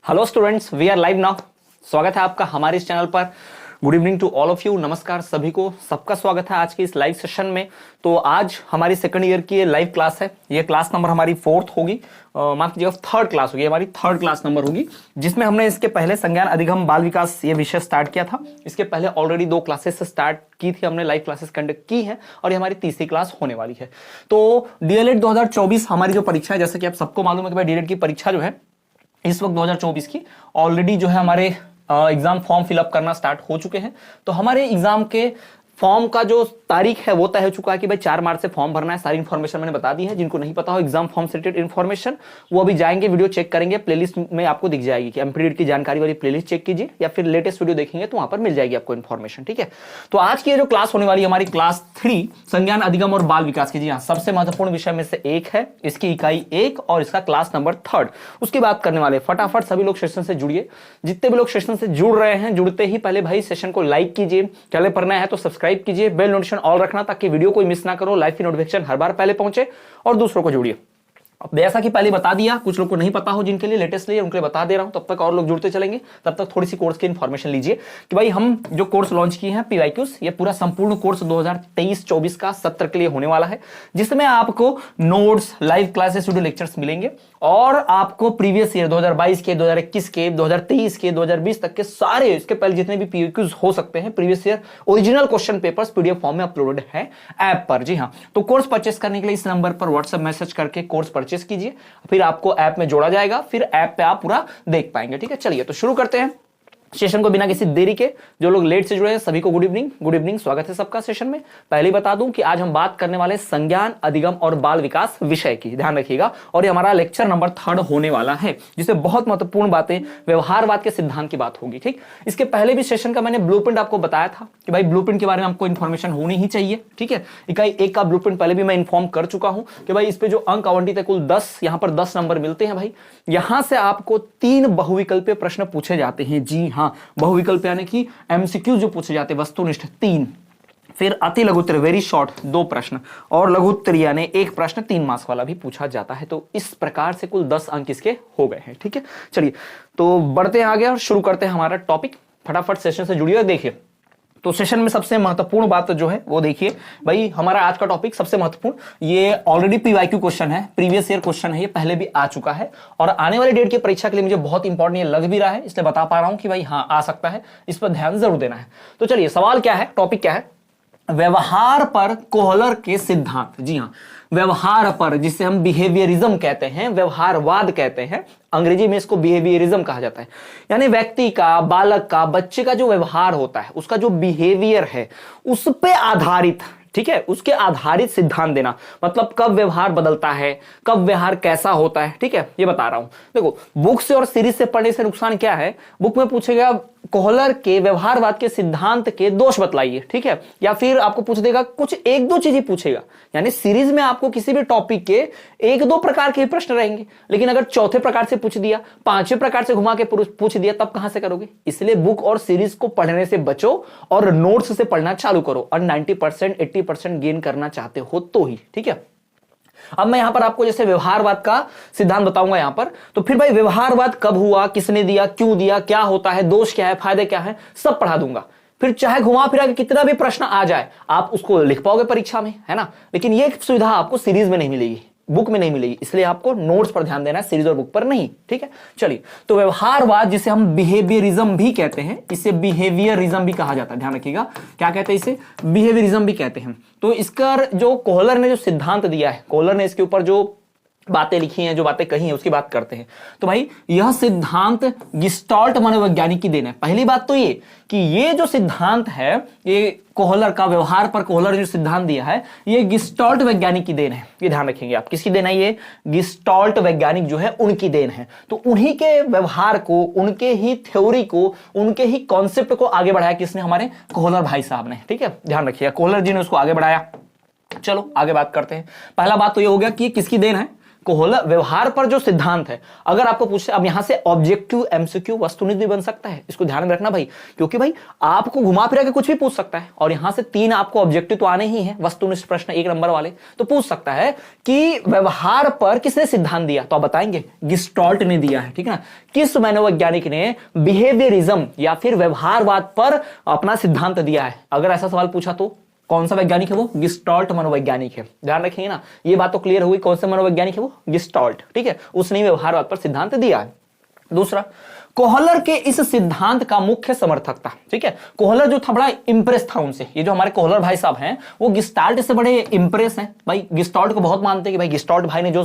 Hello students, we are live now. स्वागत है आपका हमारे इस चैनल पर। Good evening to all of you. नमस्कार सभी को, सबका स्वागत है आज के इस लाइव सेशन में। तो आज हमारी सेकंड ईयर की लाइव क्लास है। ये क्लास नंबर हमारी फोर्थ होगी, माफ कीजिएगा थर्ड क्लास होगी, हमारी थर्ड क्लास नंबर होगी, जिसमें हमने इसके पहले संज्ञान अधिगम बाल विकास ये विषय स्टार्ट किया था। इसके पहले ऑलरेडी 2 क्लासेस स्टार्ट की थी, हमने लाइव क्लासेस कंडक्ट की है और ये हमारी तीसरी क्लास होने वाली है। तो डीएलएड 2024 हमारी जो परीक्षा है, जैसे कि आप सबको मालूम है कि भाई डीएलएड की परीक्षा जो है इस वक्त 2024 की ऑलरेडी जो है हमारे एग्जाम फॉर्म फिलअप करना स्टार्ट हो चुके हैं। तो हमारे एग्जाम के फॉर्म का जो तारीख है वो तय हो चुका है कि भाई 4 मार्च से फॉर्म भरना है। सारी इन्फॉर्मेशन मैंने बता दी है। जिनको नहीं पता हो एग्जाम फॉर्म से रिलेटेड इन्फॉर्मेशन, वो अभी जाएंगे, वीडियो चेक करेंगे, प्लेलिस्ट में आपको दिख जाएगी कि एमपीडीएड की जानकारी वाली प्लेलिस्ट चेक कीजिए या फिर लेटेस्ट वीडियो देखेंगे तो वहां पर मिल जाएगी आपको इन्फॉर्मेशन। ठीक है, तो आज की जो क्लास होने वाली है हमारी क्लास 3 संज्ञान अधिगम और बाल विकास की। जी हाँ, सबसे महत्वपूर्ण विषय में से एक है, इसकी इकाई 1 और इसका क्लास नंबर 3 उसकी बात करने वाले। फटाफट सभी लोग सेशन से जुड़िए। जितने भी लोग सेशन से जुड़ रहे हैं, जुड़ते ही पहले भाई सेशन को लाइक कीजिए, चैनल पर नया है तो सब्सक्राइब कीजिए, बेल नोटिफिकेशन ऑल रखना ताकि वीडियो कोई मिस ना करो, लाइव की नोटिफिकेशन हर बार पहले पहुंचे और दूसरों को जोड़िए। अब जैसा कि पहले बता दिया, कुछ लोग को नहीं पता हो जिनके लिए लेटेस्टली उनके लिए बता दे रहा हूं, तब तक और लोग जुड़ते चलेंगे। तब तक थोड़ी सी कोर्स की इन्फॉर्मेशन लीजिए कि भाई हम जो कोर्स लॉन्च किए हैं पीवाईक्यूज, ये पूरा संपूर्ण कोर्स 2023-24 का सत्र के लिए होने वाला है, जिसमें आपको notes, live classes, video lectures मिलेंगे और आपको प्रीवियस ईयर 2022 के, 2021 के, 2023 के, 2020 तक के सारे, इसके पहले जितने भी पीवाईक्यूज हो सकते हैं previous year, original question papers PDF form में अपलोडेड है ऐप पर। जी हाँ, तो कोर्स परचेस करने के लिए इस नंबर पर व्हाट्सएप मैसेज करके कोर्स परचेस कीजिए, फिर आपको ऐप में जोड़ा जाएगा, फिर ऐप पे आप पूरा देख पाएंगे। ठीक है, चलिए तो शुरू करते हैं सेशन को बिना किसी देरी के। जो लोग लेट से जुड़े हैं सभी को गुड इवनिंग, गुड इवनिंग, स्वागत है सबका सेशन में। पहले बता दूं कि आज हम बात करने वाले संज्ञान अधिगम और बाल विकास विषय की, ध्यान रखिएगा। और ये हमारा लेक्चर नंबर 3 होने वाला है, जिसमें बहुत महत्वपूर्ण बातें, व्यवहारवाद के सिद्धांत की बात होगी। ठीक, इसके पहले भी सेशन का मैंने ब्लूप्रिंट आपको बताया था कि भाई ब्लूप्रिंट के बारे में आपको इन्फॉर्मेशन होनी ही चाहिए। ठीक है, इकाई 1 का ब्लूप्रिंट पहले भी मैं इन्फॉर्म कर चुका हूं कि भाई इस पे जो अंक आवंटित है कुल 10, यहां पर 10 नंबर मिलते हैं। भाई यहां से आपको 3 बहुविकल्पीय प्रश्न पूछे जाते हैं। जी हां, बहुविकल्प यानी कि एमसीक्यू जो पूछे जाते हैं, वस्तुनिष्ठ 3, फिर अति लघुत्तर वेरी शॉर्ट 2 प्रश्न, और लघुत्तर यानी 1 प्रश्न 3 मार्क्स वाला भी पूछा जाता है। तो इस प्रकार से कुल 10 अंक इसके हो गए हैं। ठीक है, चलिए तो बढ़ते हैं आगे और शुरू करते हैं हमारा टॉपिक। फटाफट सेशन से जुड़िए। देखिए, तो सेशन में सबसे महत्वपूर्ण बात जो है वो देखिए भाई, हमारा आज का टॉपिक सबसे महत्वपूर्ण, ये ऑलरेडी पीवाईक्यू क्वेश्चन है, प्रीवियस ईयर क्वेश्चन है, ये पहले भी आ चुका है और आने वाली डेट की परीक्षा के लिए मुझे बहुत इंपॉर्टेंट ये लग भी रहा है, इसलिए बता पा रहा हूं कि भाई हाँ आ सकता है, इस पर ध्यान जरूर देना है। तो चलिए, सवाल क्या है, टॉपिक क्या है? व्यवहार पर कोहलर के सिद्धांत। जी हां, व्यवहार पर, जिसे हम बिहेवियरिज्म कहते हैं, व्यवहारवाद कहते हैं, अंग्रेजी में इसको बिहेवियरिज्म कहा जाता है। यानी व्यक्ति का, बालक का, बच्चे का जो व्यवहार होता है, उसका जो बिहेवियर है, उस पे आधारित, ठीक है, उसके आधारित सिद्धांत देना। मतलब कब व्यवहार बदलता है, कब व्यवहार कैसा होता है। ठीक है, ये बता रहा हूं। देखो, बुक से और सीरीज से पढ़ने से नुकसान क्या है? बुक में पूछेगा कोहलर के व्यवहारवाद के सिद्धांत के दोष बतलाइए, ठीक है, या फिर आपको पूछ देगा कुछ 1-2 चीजें पूछेगा। यानी सीरीज में आपको किसी भी टॉपिक के 1-2 प्रकार के प्रश्न रहेंगे, लेकिन अगर चौथे प्रकार से पूछ दिया, 5वें प्रकार से घुमा के पूछ दिया, तब कहां से करोगे? इसलिए बुक और सीरीज को पढ़ने से बचो और नोट्स से पढ़ना चालू करो, और 90% 80% गेन करना चाहते हो तो ही। ठीक है, अब मैं यहां पर आपको जैसे व्यवहारवाद का सिद्धांत बताऊंगा यहां पर, तो फिर भाई व्यवहारवाद कब हुआ, किसने दिया, क्यों दिया, क्या होता है, दोष क्या है, फायदे क्या है, सब पढ़ा दूंगा। फिर चाहे घुमा फिरा के कितना भी प्रश्न आ जाए, आप उसको लिख पाओगे परीक्षा में, है ना। लेकिन यह सुविधा आपको सीरीज में नहीं मिलेगी, बुक में नहीं मिलेगी, इसलिए आपको नोट्स पर ध्यान देना है, सीरीज और बुक पर नहीं। ठीक है, चलिए, तो व्यवहारवाद जिसे हम बिहेवियरिज्म भी कहते हैं, इसे बिहेवियरिज्म भी कहा जाता है, ध्यान रखिएगा। क्या कहते हैं इसे? बिहेवियरिज्म भी कहते हैं। तो इसका जो कोहलर ने जो सिद्धांत दिया है, कोहलर ने इसके ऊपर जो बातें लिखी हैं, जो बातें कही हैं, उसकी बात करते हैं। तो भाई यह सिद्धांत गेस्टाल्ट मनोवैज्ञानिक की देन है। पहली बात तो ये कि ये जो सिद्धांत है, ये कोहलर का, व्यवहार पर कोहलर ने जो सिद्धांत दिया है, ये गेस्टाल्ट वैज्ञानिक की देन है। ये ध्यान रखेंगे आप, किसकी देन है? ये गेस्टाल्ट वैज्ञानिक जो है उनकी देन है। तो उन्हीं के व्यवहार को, उनके ही थ्योरी को, उनके ही कॉन्सेप्ट को आगे बढ़ाया किसने? हमारे कोहलर भाई साहब ने। ठीक है, ध्यान रखिएगा, कोहलर जी ने उसको आगे बढ़ाया। चलो आगे बात करते हैं। पहला बात तो ये हो गया कि किसकी देन है? कोहलर व्यवहार पर जो सिद्धांत है, अगर आपको पूछे, अब यहां से ऑब्जेक्टिव एमसीक्यू वस्तुनिष्ठ भी बन सकता है, इसको ध्यान में रखना भाई, क्योंकि भाई आपको घुमा फिरा के कुछ भी पूछ सकता है, और यहां से 3 आपको ऑब्जेक्टिव तो आने ही है, वस्तुनिष्ठ प्रश्न 1 नंबर वाले, तो पूछ सकता है कि व्यवहार पर किसने सिद्धांत दिया, तो आप बताएंगे गेस्टाल्ट ने दिया है, ठीक है ना। किस मनोवैज्ञानिक ने बिहेवियरिज्म या फिर व्यवहारवाद पर अपना सिद्धांत दिया है, अगर ऐसा सवाल पूछा तो कौन सा वैज्ञानिक है वो, गेस्टाल्ट मनोवैज्ञानिक है, ध्यान रखिए ना, ये बात तो क्लियर हुई, कौन सा मनोवैज्ञानिक है वो, गेस्टाल्ट, ठीक है, उसने व्यवहारवाद पर सिद्धांत दिया है। दूसरा, कोहलर के इस सिद्धांत का मुख्य समर्थक था, ठीक है, कोहलर जो था बड़ा इंप्रेस था उनसे, ये जो हमारे कोहलर भाई साहब हैं वो गेस्टाल्ट से बड़े इंप्रेस हैं भाई, गेस्टाल्ट को बहुत मानते हैं कि भाई गेस्टाल्ट भाई ने जो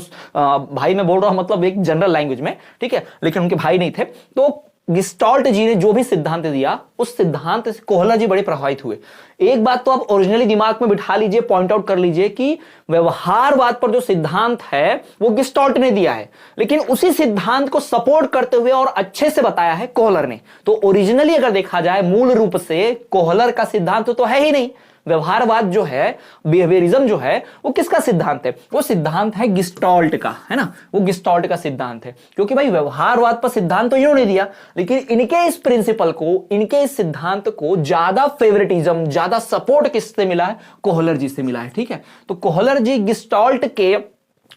भाई मैं बोल रहा हूं मतलब एक जनरल लैंग्वेज में, ठीक है, लेकिन उनके भाई नहीं थे, तो गेस्टाल्ट जी ने जो भी सिद्धांत दिया उस सिद्धांत से कोहलर जी बड़े प्रभावित हुए। एक बात तो आप ओरिजिनली दिमाग में बिठा लीजिए, पॉइंट आउट कर लीजिए कि व्यवहारवाद पर जो सिद्धांत है वो गेस्टाल्ट ने दिया है, लेकिन उसी सिद्धांत को सपोर्ट करते हुए और अच्छे से बताया है कोहलर ने। तो ओरिजिनली अगर देखा जाए मूल रूप से कोहलर का सिद्धांत तो है ही नहीं, व्यवहारवाद जो है, बिहेवियरिज्म जो है, वो किसका सिद्धांत है, वो सिद्धांत है गेस्टाल्ट का, है ना, वो गेस्टाल्ट का सिद्धांत है, क्योंकि भाई व्यवहारवाद पर सिद्धांत तो इन्होंने दिया, लेकिन इनके इस प्रिंसिपल को, इनके इस सिद्धांत को ज्यादा फेवरेटिज्म, ज्यादा सपोर्ट किससे मिला है, कोहलर जी से मिला है, ठीक है। तो कोहलर जी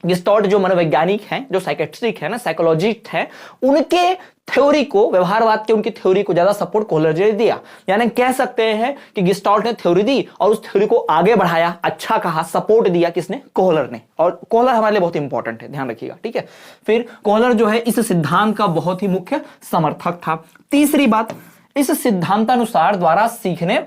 गेस्टाल्ट जो मनोवैज्ञानिक हैं, जो साइकेट्रिक है ना, साइकोलॉजिस्ट हैं, उनके थ्योरी को, व्यवहारवाद के उनकी थ्योरी को ज्यादा सपोर्ट कोहलर जी ने दिया। यानी कह सकते हैं कि गेस्टाल्ट ने थ्योरी दी और उस थ्योरी को आगे बढ़ाया, अच्छा कहा, सपोर्ट दिया किसने, कोहलर ने, और कोहलर हमारे लिए बहुत इंपॉर्टेंट है, ध्यान रखिएगा, ठीक है। फिर कोहलर जो है इस सिद्धांत का बहुत ही मुख्य समर्थक था। तीसरी बात, इस सिद्धांतानुसार द्वारा सीखने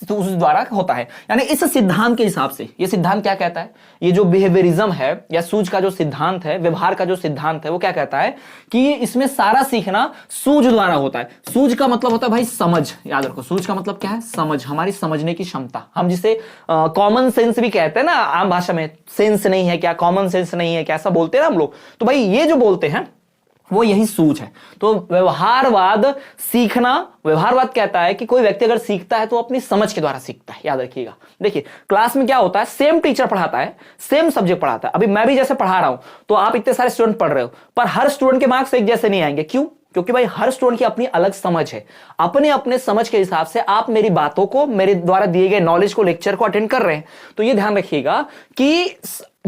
तो उस द्वारा होता है, यानी इस सिद्धांत के हिसाब से, ये सिद्धांत क्या कहता है, ये जो बिहेवियरिज्म है या सूझ का जो सिद्धांत है, व्यवहार का जो सिद्धांत है, वो क्या कहता है कि इसमें सारा सीखना सूझ द्वारा होता है। सूझ का मतलब होता है भाई समझ, याद रखो, सूझ का मतलब क्या है, समझ, हमारी समझने की क्षमता, हम जिसे कॉमन सेंस भी कहते हैं ना आम भाषा में, सेंस नहीं है क्या, कॉमन सेंस नहीं है क्या, ऐसा बोलते हैं ना हम लोग, तो भाई ये जो बोलते हैं वो यही सूझ है। तो व्यवहारवाद सीखना, व्यवहारवाद कहता है कि कोई व्यक्ति अगर सीखता है तो अपनी समझ के द्वारा सीखता है, याद रखिएगा। देखिए क्लास में क्या होता है, सेम टीचर पढ़ाता है, सेम सब्जेक्ट पढ़ाता है, अभी मैं भी जैसे पढ़ा रहा हूं तो आप इतने सारे स्टूडेंट पढ़ रहे हो, पर हर स्टूडेंट के मार्क्स एक जैसे नहीं आएंगे, क्यों, क्योंकि भाई हर स्टूडेंट की अपनी अलग समझ है, अपने अपने समझ के हिसाब से आप मेरी बातों को, मेरे द्वारा दिए गए नॉलेज को, लेक्चर को अटेंड कर रहे हैं। तो ये ध्यान रखिएगा कि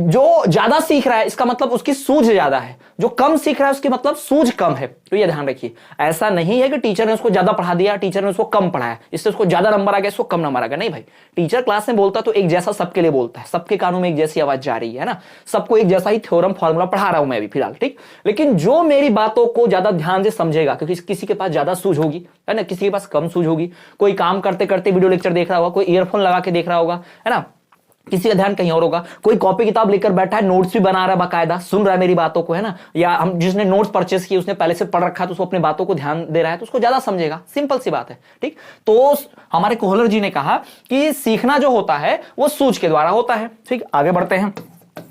जो ज्यादा सीख रहा है इसका मतलब उसकी सूझ ज्यादा है, जो कम सीख रहा है उसकी मतलब सूझ कम है। तो ये ध्यान रखिए, ऐसा नहीं है कि टीचर ने उसको ज्यादा पढ़ा दिया, टीचर ने उसको कम पढ़ाया, इससे उसको ज्यादा नंबर आ गया, इसको कम नंबर आ गया, नहीं भाई। टीचर क्लास में बोलता तो एक जैसा सबके लिए बोलता है, सबके कानों में एक जैसी आवाज जा रही है ना, सबको एक जैसा ही थ्योरम फॉर्मूला पढ़ा रहा हूं मैं भी फिलहाल, ठीक। लेकिन जो मेरी बातों को ज्यादा ध्यान से समझेगा, क्योंकि किसी के पास ज्यादा सूझ होगी, है ना, किसी के पास कम सूझ होगी, कोई काम करते करते वीडियो लेक्चर देख रहा होगा, कोई ईयरफोन लगा के देख रहा होगा, है ना, किसी का ध्यान कहीं और होगा, कोई कॉपी किताब लेकर बैठा है, नोट्स भी बना रहा है, बाकायदा सुन रहा है मेरी बातों को, है ना, या हम जिसने नोट्स परचेस किए उसने पहले से पढ़ रखा है तो उसको अपनी बातों को ध्यान दे रहा है, तो उसको ज्यादा समझेगा, सिंपल सी बात है, ठीक। तो हमारे कोहलर जी ने कहा कि सीखना जो होता है वो सूझ के द्वारा होता है, ठीक। आगे बढ़ते हैं,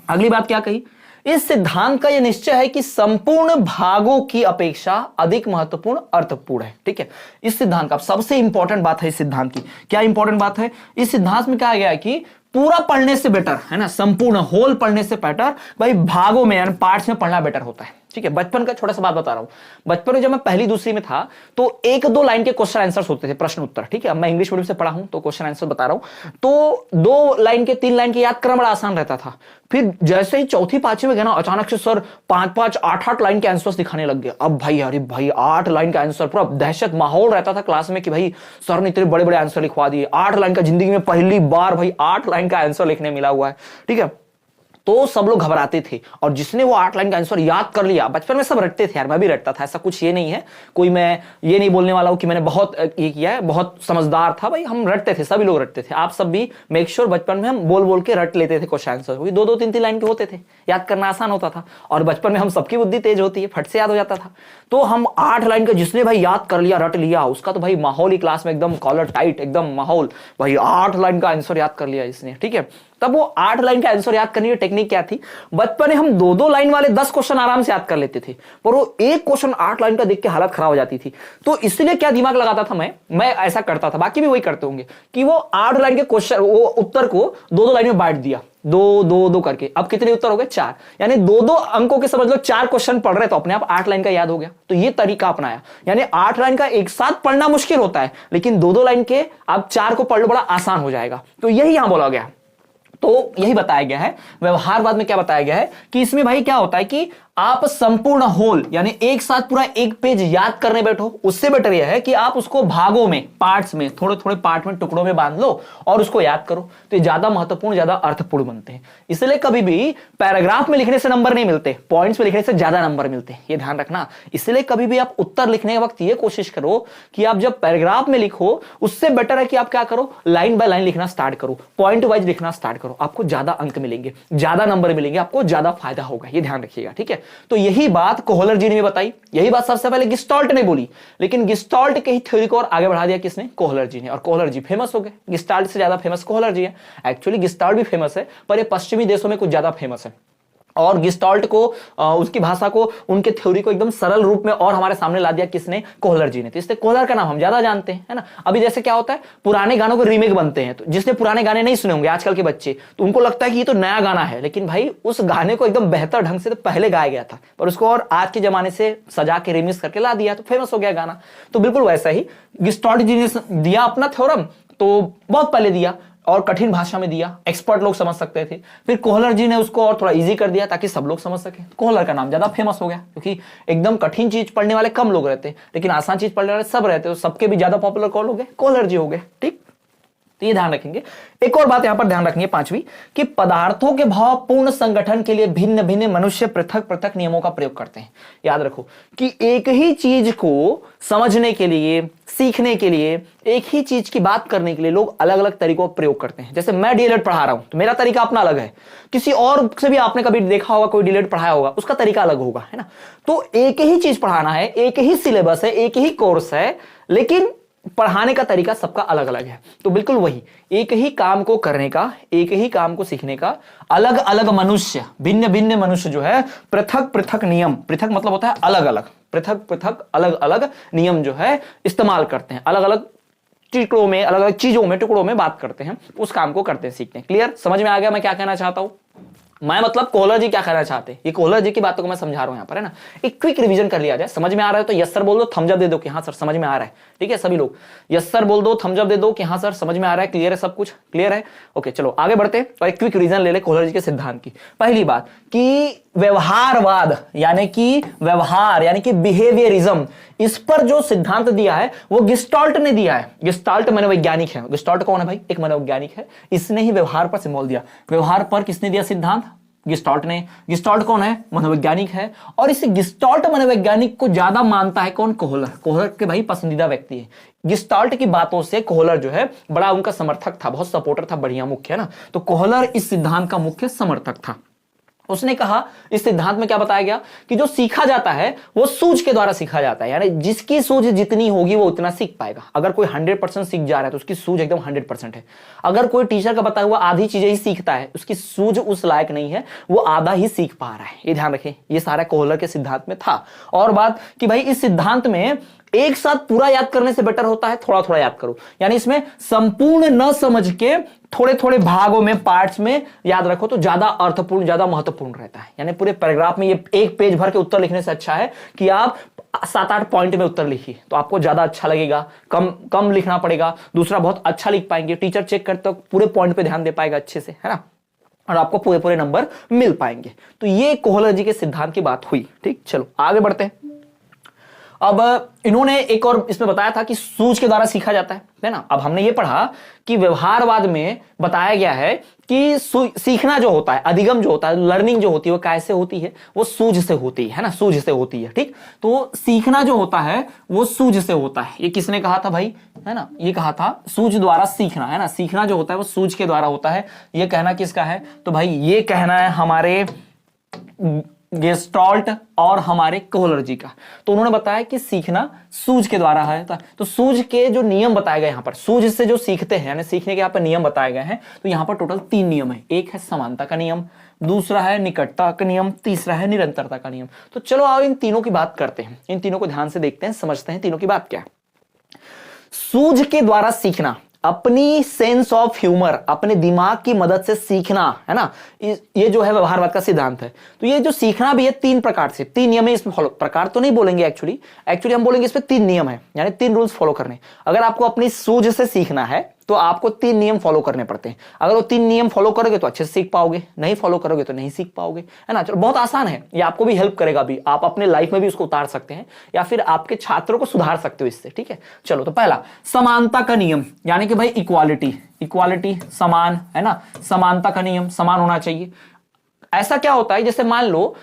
अगली बात क्या कही, इस सिद्धांत का यह निश्चय है कि संपूर्ण भागों की अपेक्षा अधिक महत्वपूर्ण अर्थपूर्ण है, ठीक है। इस सिद्धांत का सबसे इंपॉर्टेंट बात है, इस सिद्धांत की क्या इंपॉर्टेंट बात है, इस सिद्धांत में कहा गया है कि पूरा पढ़ने से बेटर, है ना, संपूर्ण होल पढ़ने से बेटर भाई भागों में यानी पार्ट्स में पढ़ना बेटर होता है, ठीक है। बचपन का छोटा सा बात बता रहा हूं, बचपन में जब मैं पहली दूसरी में था तो 1-2 लाइन के क्वेश्चन आंसर्स होते थे, प्रश्न उत्तर, ठीक है। अब मैं इंग्लिश मीडियम से पढ़ा हूं तो क्वेश्चन आंसर बता रहा हूं, तो 2 लाइन के 3 लाइन के याद करना बड़ा आसान रहता था। फिर जैसे ही चौथी पांचवी में गया ना, अचानक से सर 5-5, 8-8 लाइन के आंसर्स दिखाने लग गए। अब भाई अरे भाई 8 लाइन का आंसर, पूरा दहशत माहौल रहता था क्लास में कि भाई सर ने इतने बड़े बड़े आंसर लिखवा दिए, 8 लाइन का, जिंदगी में पहली बार भाई 8 लाइन का आंसर लिखने मिला हुआ है, ठीक है। तो सब लोग घबराते थे, और जिसने वो 8 लाइन का आंसर याद कर लिया, बचपन में सब रटते थे यार, मैं भी रटता था, ऐसा कुछ ये नहीं है, कोई मैं ये नहीं बोलने वाला हूं कि मैंने बहुत ये किया है, बहुत समझदार था भाई, हम रटते थे, सभी लोग रटते थे, आप सब भी मेक श्योर बचपन में हम बोल बोल के रट लेते थे क्वेश्चन आंसर, 2-2, 3-3 लाइन के होते थे, याद करना आसान होता था, और बचपन में हम सबकी बुद्धि तेज होती है, फट से याद हो जाता था। तो हम 8 लाइन का जिसने भाई याद कर लिया, रट लिया, उसका तो भाई माहौल ही क्लास में एकदम कॉलर टाइट, एकदम माहौल, भाई 8 लाइन का आंसर याद कर लिया इसने, ठीक है। तब वो 8 लाइन का आंसर याद करने की टेक्निक क्या थी, बचपन में हम 2-2 लाइन वाले 10 क्वेश्चन आराम से याद कर लेते थे, पर वो एक क्वेश्चन 8 लाइन का देख के हालत खराब हो जाती थी। तो इसलिए क्या दिमाग लगाता था मैं ऐसा करता था, बाकी भी वही करते होंगे, कि वो 8 लाइन के क्वेश्चन, वो उत्तर को 2-2 लाइन में बांट दिया, दो दो दो करके। अब कितने उत्तर हो गए? 4। यानी दो दो अंकों के समझ लो 4 क्वेश्चन पढ़ रहे तो अपने आप 8 लाइन का याद हो गया। तो ये तरीका अपनाया। यानी 8 लाइन का एक साथ पढ़ना मुश्किल होता है, लेकिन दो दो लाइन के आप 4 को पढ़ लो, बड़ा आसान हो जाएगा। तो यही यहां बोला गया। तो यही बताया गया है। व्यवहारवाद में क्या बताया गया है कि इसमें भाई क्या होता है कि आप संपूर्ण होल यानी एक साथ पूरा एक पेज याद करने बैठो, उससे बेटर यह है कि आप उसको भागों में, पार्ट्स में, थोड़े थोड़े पार्ट में, टुकड़ों में बांध लो और उसको याद करो। तो ये ज्यादा महत्वपूर्ण, ज्यादा अर्थपूर्ण बनते हैं। इसलिए कभी भी पैराग्राफ में लिखने से नंबर नहीं मिलते, पॉइंट्स में लिखने से ज्यादा नंबर मिलते हैं, ये ध्यान रखना। इसलिए कभी भी आप उत्तर लिखने के वक्त ये कोशिश करो कि आप जब पैराग्राफ में लिखो, उससे बेटर है कि आप क्या करो, लाइन बाय लाइन लिखना स्टार्ट करो, पॉइंट वाइज लिखना स्टार्ट करो। आपको ज्यादा अंक मिलेंगे, ज्यादा नंबर मिलेंगे, आपको ज्यादा फायदा होगा, ये ध्यान रखिएगा, ठीक है। तो यही बात कोहलर जी ने भी बताई, यही बात सबसे पहले गेस्टाल्ट ने बोली, लेकिन गेस्टाल्ट के ही थ्योरी को और आगे बढ़ा दिया किसने? कोहलर जी ने। और कोहलर जी फेमस हो गए। गेस्टाल्ट से ज्यादा फेमस कोहलर जी है। एक्चुअली गेस्टाल्ट भी फेमस है, पर ये पश्चिमी देशों में कुछ ज्यादा फेमस है। और गेस्टाल्ट को, उसकी भाषा को, उनके थ्योरी को एकदम सरल रूप में और हमारे सामने ला दिया किसने? कोहलर जी ने। तो इसलिए कोहलर का नाम हम ज्यादा जानते हैं, है ना। अभी जैसे क्या होता है, पुराने गानों के रीमेक बनते हैं, तो जिसने पुराने गाने नहीं सुने होंगे आजकल के बच्चे, तो उनको लगता है कि ये तो नया गाना है, लेकिन भाई उस गाने को एकदम बेहतर ढंग से तो पहले गाया गया था, पर उसको और आज के जमाने से सजा के रिमिक्स करके ला दिया, तो फेमस हो गया गाना। तो बिल्कुल वैसा ही गेस्टाल्ट जी ने दिया अपना थ्योरम, तो बहुत पहले दिया और कठिन भाषा में दिया, एक्सपर्ट लोग समझ सकते थे। फिर कोहलर जी ने उसको और थोड़ा इजी कर दिया ताकि सब लोग समझ सके। कोहलर का नाम ज्यादा फेमस हो गया, क्योंकि एकदम कठिन चीज पढ़ने वाले कम लोग रहते, लेकिन आसान चीज पढ़ने वाले सब रहते, तो सबके भी ज्यादा पॉपुलर कौन हो गए? कोहलर जी हो गए, ठीक। तो ये ध्यान रखेंगे। एक और बात यहां पर ध्यान रखेंगे, 5वीं, कि पदार्थों के भावपूर्ण संगठन के लिए भिन्न भिन्न मनुष्य पृथक पृथक नियमों का प्रयोग करते हैं। याद रखो कि एक ही चीज को समझने के लिए, सीखने के लिए, एक ही चीज की बात करने के लिए लोग अलग अलग तरीकों का प्रयोग करते हैं। जैसे मैं डीएलएड पढ़ा रहा हूं तो मेरा तरीका अपना अलग है, किसी और से भी आपने कभी देखा होगा कोई डीएलएड पढ़ाया होगा, उसका तरीका अलग होगा, है ना। तो एक ही चीज पढ़ाना है, एक ही सिलेबस है, एक ही कोर्स है, लेकिन पढ़ाने का तरीका सबका अलग अलग है। तो बिल्कुल वही, एक ही काम को करने का, एक ही काम को सीखने का अलग अलग मनुष्य, भिन्न भिन्न मनुष्य जो है पृथक पृथक नियम, पृथक मतलब होता है अलग अलग, पृथक पृथक अलग अलग नियम जो है इस्तेमाल करते हैं, अलग अलग टुकड़ों में, अलग अलग चीजों में, टुकड़ों में बात करते हैं, उस काम को करते हैं, सीखते हैं। क्लियर? समझ में आ गया मैं क्या कहना चाहता हूं? मैं मतलब कोहलर जी क्या कहना चाहते हैं, ये कोहलर जी की बातों को मैं समझा रहा हूं यहां पर, है ना। एक क्विक रिवीजन कर लिया जाए। समझ में आ रहा है तो यस सर बोल दो, थम्स अप दे दो कि हां सर समझ में आ रहा है, ठीक है। सभी लोग यस सर बोल दो, थम्स अप दे दो कि हां सर समझ में आ रहा है, क्लियर है, सब कुछ क्लियर है। ओके चलो आगे बढ़ते हैं और एक क्विक रिवीजन ले ले कोहलर जी के सिद्धांत की। पहली बात कि व्यवहारवाद यानी कि व्यवहार यानी कि बिहेवियरिज्म, इस पर जो सिद्धांत दिया है वो गेस्टाल्ट ने दिया है। गेस्टाल्ट मनोवैज्ञानिक है। गेस्टाल्ट कौन है भाई? एक मनोवैज्ञानिक है, इसने ही व्यवहार पर सिंबल दिया। व्यवहार पर किसने दिया सिद्धांत? गेस्टाल्ट ने। गेस्टाल्ट कौन है? मनोवैज्ञानिक है। और इस गेस्टाल्ट मनोवैज्ञानिक को ज्यादा मानता है कौन? कोहलर। कोहलर के भाई पसंदीदा व्यक्ति है। गेस्टाल्ट की बातों से कोहलर जो है बड़ा उनका समर्थक था, बहुत सपोर्टर था, बढ़िया मुख्य, है ना। तो कोहलर इस सिद्धांत का मुख्य समर्थक था। उसने कहा, इस सिद्धांत में क्या बताया गया कि जो सीखा जाता है वो सूझ के द्वारा सीखा जाता है, यानी जिसकी सूझ जितनी होगी वो उतना सीख पाएगा। अगर कोई 100% सीख जा रहा है तो उसकी सूझ एकदम 100% है। अगर कोई टीचर का बताया हुआ आधी चीजें ही सीखता है, उसकी सूझ उस लायक नहीं है, वो आधा ही सीख पा रहा है। ये ध्यान रखें, ये सारा कोहलर के सिद्धांत में था। और बात कि भाई इस सिद्धांत में एक साथ पूरा याद करने से बेटर होता है थोड़ा थोड़ा याद करो, यानी इसमें संपूर्ण न समझ के थोड़े थोड़े भागों में, पार्ट्स में याद रखो तो ज्यादा अर्थपूर्ण, ज्यादा महत्वपूर्ण रहता है। यानी पूरे पैराग्राफ में ये एक पेज भर के उत्तर लिखने से अच्छा है कि आप 7-8 पॉइंट में उत्तर लिखिए, तो आपको ज्यादा अच्छा लगेगा। कम कम लिखना पड़ेगा, दूसरा बहुत अच्छा लिख पाएंगे, टीचर चेक करते वक्त पूरे पॉइंट पे ध्यान दे पाएगा अच्छे से, है ना, और आपको पूरे पूरे नंबर मिल पाएंगे। तो ये कोहलर जी के सिद्धांत की बात हुई, ठीक। चलो आगे बढ़ते हैं। अब इन्होंने एक और इसमें बताया था कि सूझ के द्वारा सीखा जाता है ना। अब हमने ये पढ़ा कि व्यवहारवाद में बताया गया है कि सीखना जो होता है, अधिगम जो होता है, लर्निंग जो होती है वो कैसे होती है? वो सूझ से होती है ना, सूझ से होती है, ठीक। तो सीखना जो होता है वो सूझ से होता है। ये किसने कहा था भाई? है ना, ये कहा था सूझ द्वारा सीखना, है ना। सीखना जो होता है वो सूझ के द्वारा होता है। ये कहना किसका है? तो भाई ये कहना है हमारे गेस्टाल्ट और हमारे कोहलर जी का। तो उन्होंने बताया कि सीखना सूझ के द्वारा है। तो सूझ के जो नियम बताए गए यहां पर, सूझ से जो सीखते हैं यानी सीखने के यहाँ पर नियम बताए गए हैं, तो यहां पर टोटल 3 नियम है। एक है समानता का नियम, दूसरा है निकटता का नियम, तीसरा है निरंतरता का नियम। तो चलो आओ इन तीनों की बात करते हैं, इन तीनों को ध्यान से देखते हैं, समझते हैं तीनों की बात क्या है। सूझ के द्वारा सीखना, अपनी सेंस ऑफ ह्यूमर, अपने दिमाग की मदद से सीखना, है ना, ये जो है व्यवहारवाद का सिद्धांत है। तो ये जो सीखना भी है 3 प्रकार से, 3 नियम है इसमें फॉलो, प्रकार तो नहीं बोलेंगे एक्चुअली हम बोलेंगे इसमें 3 नियम है, यानी 3 रूल्स फॉलो करने। अगर आपको अपनी सूझ से सीखना है तो आपको 3 नियम फॉलो करने पड़ते हैं। अगर वो 3 नियम फॉलो करोगे तो अच्छे से सीख पाओगे, नहीं फॉलो करोगे तो नहीं सीख पाओगे, है ना। चलो बहुत आसान है, ये आपको भी हेल्प करेगा भी, आप अपने लाइफ में भी उसको उतार सकते हैं या फिर आपके छात्रों को सुधार सकते हो इससे, ठीक है। चलो, तो पहला समानता का नियम, यानी कि भाई इक्वालिटी, समान, है ना, समानता का नियम, समान होना चाहिए। ऐसा क्या होता है, जैसे मान लो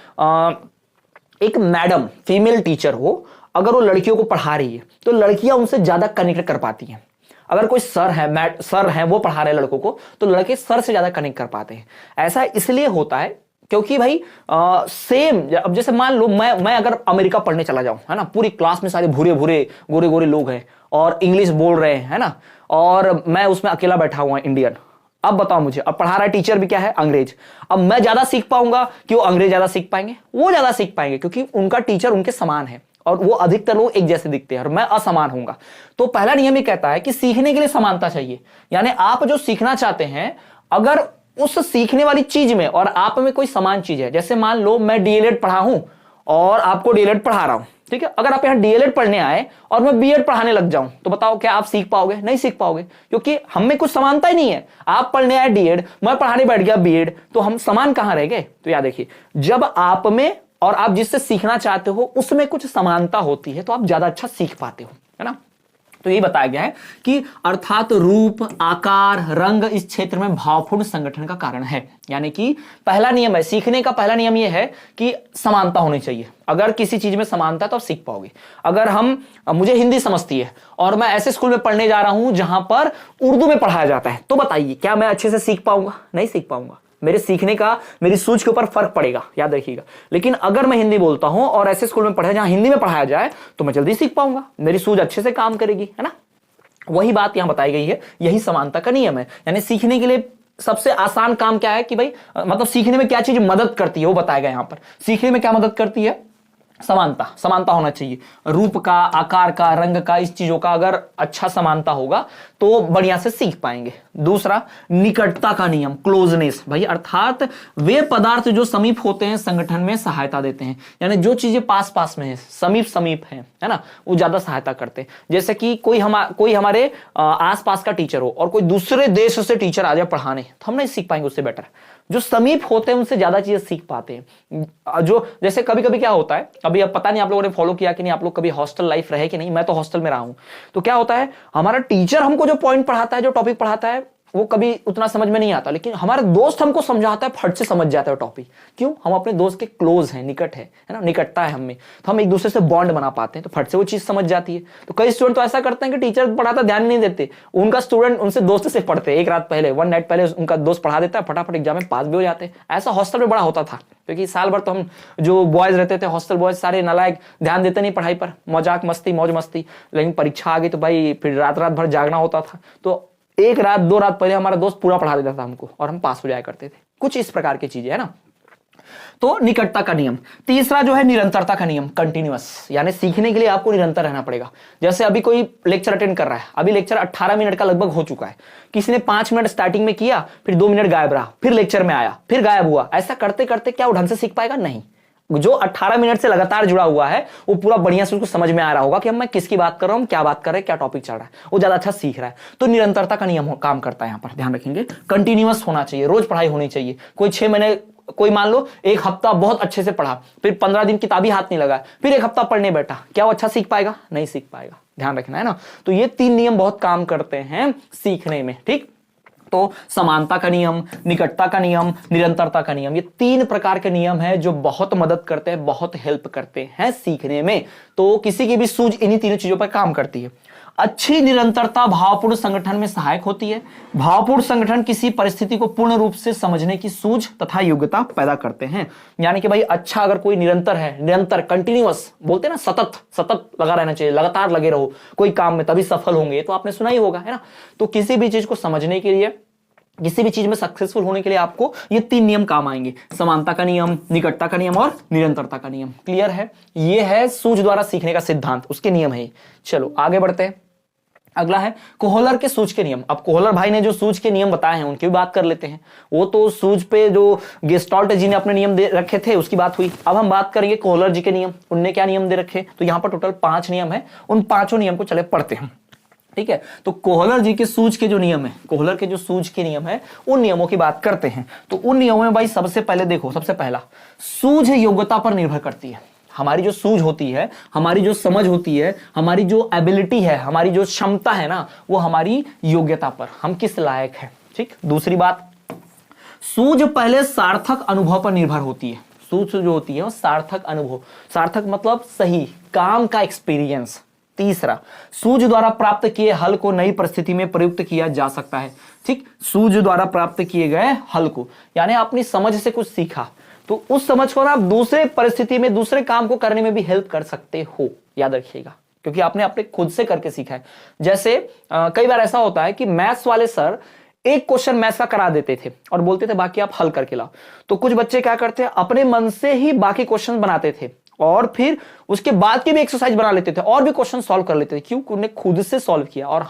एक मैडम फीमेल टीचर हो, अगर वो लड़कियों को पढ़ा रही है तो लड़कियां उनसे ज्यादा कनेक्ट कर पाती हैं। अगर कोई सर है वो पढ़ा रहे लड़कों को, तो लड़के सर से ज्यादा कनेक्ट कर पाते हैं। ऐसा इसलिए होता है क्योंकि भाई सेम, अब जैसे मान लो मैं अगर अमेरिका पढ़ने चला जाऊं, है ना, पूरी क्लास में सारे भूरे भूरे गोरे गोरे लोग हैं और इंग्लिश बोल रहे हैं, है ना, और मैं उसमें अकेला बैठा हुआ इंडियन। अब बताओ मुझे, अब पढ़ा रहा है टीचर भी क्या है, अंग्रेज। अब मैं ज्यादा सीख पाऊंगा कि वो अंग्रेज ज्यादा सीख पाएंगे? वो ज्यादा सीख पाएंगे क्योंकि उनका टीचर उनके समान है और वो अधिकतर लोग एक जैसे दिखते हैं और मैं असमान होऊंगा। तो पहला नियम ये कहता है कि सीखने के लिए समानता चाहिए, यानी आप जो सीखना चाहते हैं, अगर उस सीखने वाली चीज में और आप में कोई समान चीज है, जैसे मान लो मैं डीएलएड पढ़ा हूं और आपको डीएलएड पढ़ा रहा हूं, ठीक है। अगर आप यहां डीएलएड पढ़ने आए और मैं बीएड पढ़ाने लग जाऊं, तो बताओ क्या आप सीख पाओगे? नहीं सीख पाओगे, क्योंकि हम में कुछ समानता ही नहीं है। आप पढ़ने आए डीएड, मैं पढ़ाने बैठ गया बीएड, तो हम समान कहां रह गए? तो याद देखिए, जब आप में और आप जिससे सीखना चाहते हो उसमें कुछ समानता होती है तो आप ज्यादा अच्छा सीख पाते हो, है ना। तो ये बताया गया है कि अर्थात रूप, आकार, रंग इस क्षेत्र में भावपूर्ण संगठन का कारण है। यानी कि पहला नियम है, सीखने का पहला नियम यह है कि समानता होनी चाहिए। अगर किसी चीज में समानता है तो आप सीख पाओगे। अगर मुझे हिंदी समझती है और मैं ऐसे स्कूल में पढ़ने जा रहा हूं जहां पर उर्दू में पढ़ाया जाता है, तो बताइए क्या मैं अच्छे से सीख पाऊंगा? नहीं सीख पाऊंगा, मेरे सीखने का, मेरी सूझ के ऊपर फर्क पड़ेगा, याद रखिएगा। लेकिन अगर मैं हिंदी बोलता हूं और ऐसे स्कूल में पढ़ा जहां हिंदी में पढ़ाया जाए, तो मैं जल्दी सीख पाऊंगा, मेरी सूझ अच्छे से काम करेगी, है ना। वही बात यहां बताई गई है, यही समानता का नियम है। यानी सीखने के लिए सबसे आसान काम क्या है कि भाई मतलब सीखने में क्या चीज मदद करती है वो बताएगा यहां पर। सीखने में क्या मदद करती है? समानता होना चाहिए। रूप का, आकार का, रंग का, इस चीजों का अगर अच्छा समानता होगा तो बढ़िया से सीख पाएंगे। दूसरा, निकटता का नियम, क्लोजनेस, भाई अर्थात वे पदार्थ जो समीप होते हैं संगठन में सहायता देते हैं। यानी जो चीजें पास पास में है, समीप है ना, वो ज्यादा सहायता करते हैं। जैसे कि कोई हमारे आस पास का टीचर हो और कोई दूसरे देश से टीचर आ जाए पढ़ाने, तो हम नहीं सीख पाएंगे उससे बेटर। जो समीप होते हैं उनसे ज्यादा चीजें सीख पाते हैं। जो जैसे कभी कभी क्या होता है, अभी अब पता नहीं आप लोगों ने फॉलो किया कि नहीं, आप लोग कभी हॉस्टल लाइफ रहे कि नहीं, मैं तो हॉस्टल में रहा हूं। तो क्या होता है, हमारा टीचर हमको जो पॉइंट पढ़ाता है, जो टॉपिक पढ़ाता है, वो कभी उतना समझ में नहीं आता, लेकिन हमारे दोस्त हमको समझाता है, फट से समझ जाता है टॉपिक। क्यों? हम अपने दोस्त के क्लोज हैं, निकट है ना, निकटता है हमें, तो हम एक दूसरे से बॉन्ड बना पाते हैं, तो फट से वो चीज समझ जाती है। तो कई स्टूडेंट तो ऐसा करते हैं कि टीचर पढ़ाता ध्यान नहीं देते, उनका स्टूडेंट उनसे दोस्त से पढ़ते हैं, एक रात पहले, 1 नाइट पहले उनका दोस्त पढ़ा देता है, फटाफट एग्जाम में पास भी हो जाते हैं। ऐसा हॉस्टल में बड़ा होता था, क्योंकि साल भर तो हम जो बॉयज रहते थे, हॉस्टल बॉयज सारे नालायक, ध्यान देते नहीं पढ़ाई पर, मजाक मस्ती मौज मस्ती। लेकिन परीक्षा आ गई तो भाई फिर रात भर जागना होता था, तो 1 रात 2 रात पहले हमारा दोस्त पूरा पढ़ा देता था हमको और हम पास हो जाया करते थे। कुछ इस प्रकार की चीजें है ना। तो निकटता का नियम। तीसरा जो है निरंतरता का नियम, कंटिन्यूअस, यानी सीखने के लिए आपको निरंतर रहना पड़ेगा। जैसे अभी कोई लेक्चर अटेंड कर रहा है, अभी लेक्चर 18 मिनट का लगभग हो चुका है, किसी ने 5 मिनट स्टार्टिंग में किया, फिर 2 मिनट गायब रहा, फिर लेक्चर में आया, फिर गायब हुआ। ऐसा करते करते क्या वो ढंग से सीख पाएगा? नहीं। जो 18 मिनट से लगातार जुड़ा हुआ है वो पूरा बढ़िया से उसको समझ में आ रहा होगा कि मैं किसकी बात कर रहा हूं, क्या बात कर रहे हैं, क्या टॉपिक चल रहा है, वो ज्यादा अच्छा सीख रहा है। तो निरंतरता का नियम काम करता है, यहां पर ध्यान रखेंगे। कंटिन्यूअस होना चाहिए, रोज पढ़ाई होनी चाहिए। कोई 6 महीने, कोई मान लो 1 हफ्ता बहुत अच्छे से पढ़ा, फिर 15 दिन किताब ही हाथ नहीं लगा, फिर 1 हफ्ता पढ़ने बैठा, क्या वो अच्छा सीख पाएगा? नहीं सीख पाएगा, ध्यान रखना है ना। तो ये 3 नियम बहुत काम करते हैं सीखने में, ठीक। तो समानता का नियम, निकटता का नियम, निरंतरता का नियम, ये 3 प्रकार के नियम हैं जो बहुत मदद करते हैं, बहुत हेल्प करते हैं सीखने में। तो किसी की भी सूझ इन्हीं 3 चीजों पर काम करती है। अच्छी निरंतरता भावपूर्ण संगठन में सहायक होती है। भावपूर्ण संगठन किसी परिस्थिति को पूर्ण रूप से समझने की सूझ तथा योग्यता पैदा करते हैं। यानी कि भाई अच्छा अगर कोई निरंतर है, निरंतर कंटिन्यूअस बोलते हैं ना, सतत लगा रहना चाहिए, लगातार लगे रहो कोई काम में, तभी सफल होंगे, तो आपने सुना ही होगा, है ना। तो किसी भी चीज को समझने के लिए, किसी भी चीज में सक्सेसफुल होने के लिए आपको ये 3 नियम काम आएंगे, समानता का नियम, निकटता का नियम और निरंतरता का नियम। क्लियर है? ये है सूझ द्वारा सीखने का सिद्धांत, उसके नियम है। चलो आगे बढ़ते हैं। अगला है कोहलर के सूज के नियम। अब कोहलर भाई ने जो सूज के नियम बताए हैं उनकी भी बात कर लेते हैं। वो तो सूज पे जो गेस्टॉल्ट जी ने अपने नियम दे रखे थे उसकी बात हुई। अब हम बात करेंगे कोहलर जी के नियम, उनने क्या नियम दे रखे। तो यहां पर टोटल 5 नियम है, उन 5 नियम को चले पढ़ते हैं। ठीक है, तो कोहलर जी के सूज के जो नियम है, कोहलर के जो सूज के नियम है उन नियमों की बात करते हैं। तो उन नियमों में भाई सबसे पहले देखो, सबसे पहला सूझ योग्यता पर निर्भर करती है। हमारी जो सूझ होती है, हमारी जो समझ होती है, हमारी जो एबिलिटी है, हमारी जो क्षमता है ना, वो हमारी योग्यता पर, हम किस लायक है। ठीक, दूसरी बात, सूझ पहले सार्थक अनुभव पर निर्भर होती है। सूझ जो होती है वो सार्थक अनुभव, सार्थक मतलब सही काम का एक्सपीरियंस। तीसरा, सूझ द्वारा प्राप्त किए हल को नई परिस्थिति में प्रयुक्त किया जा सकता है। ठीक, सूझ द्वारा प्राप्त किए गए हल को, यानी अपनी समझ से कुछ सीखा तो उस समझ को ना आप दूसरे परिस्थिति में दूसरे काम को करने में भी हेल्प कर सकते हो, याद रखिएगा, क्योंकि आपने अपने खुद से करके सीखा है। जैसे कई बार ऐसा होता है कि मैथ्स वाले सर एक क्वेश्चन मैथ्स का करा देते थे और बोलते थे बाकी आप हल करके लाओ। तो कुछ बच्चे क्या करते हैं, अपने मन से ही बाकी क्वेश्चन बनाते थे और फिर उसके बाद की भी एक्सरसाइज बना लेते थे और भी क्वेश्चन सॉल्व कर लेते थे, क्यों, उन्हें खुद से सॉल्व किया। और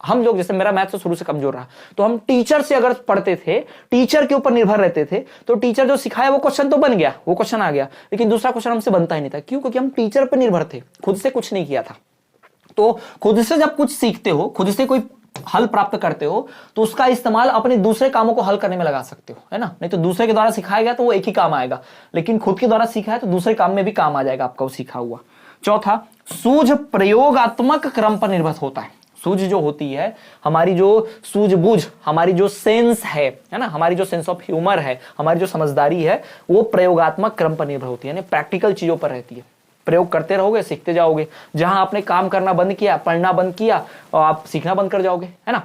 हम लोग, जैसे मेरा मैथ तो शुरू से कमजोर रहा, तो हम टीचर से अगर पढ़ते थे, टीचर के ऊपर निर्भर रहते थे, तो टीचर जो सिखाया वो क्वेश्चन तो बन गया, वो क्वेश्चन आ गया, लेकिन दूसरा क्वेश्चन हमसे बनता ही नहीं था। क्यों, क्योंकि हम टीचर पर निर्भर थे, खुद से कुछ नहीं किया था। तो खुद से जब कुछ सीखते हो, खुद से कोई हल प्राप्त करते हो, तो उसका इस्तेमाल अपने दूसरे कामों को हल करने में लगा सकते हो, है ना। नहीं तो दूसरे के द्वारा सिखाया गया तो वो एक ही काम आएगा, लेकिन खुद के द्वारा सीखा है तो दूसरे काम में भी काम आ जाएगा आपका वो सीखा हुआ। चौथा, सूझ प्रयोगात्मक क्रम पर निर्भर होता है। सूझ जो होती है, हमारी जो सूझबूझ, हमारी जो सेंस है ना, हमारी जो सेंस ऑफ ह्यूमर है, हमारी जो समझदारी है, वो प्रयोगात्मक क्रम पर निर्भर होती है, यानी प्रैक्टिकल चीजों पर रहती है। प्रयोग करते रहोगे, सीखते जाओगे। जहां आपने काम करना बंद किया, पढ़ना बंद किया, और आप सीखना बंद कर जाओगे, है ना।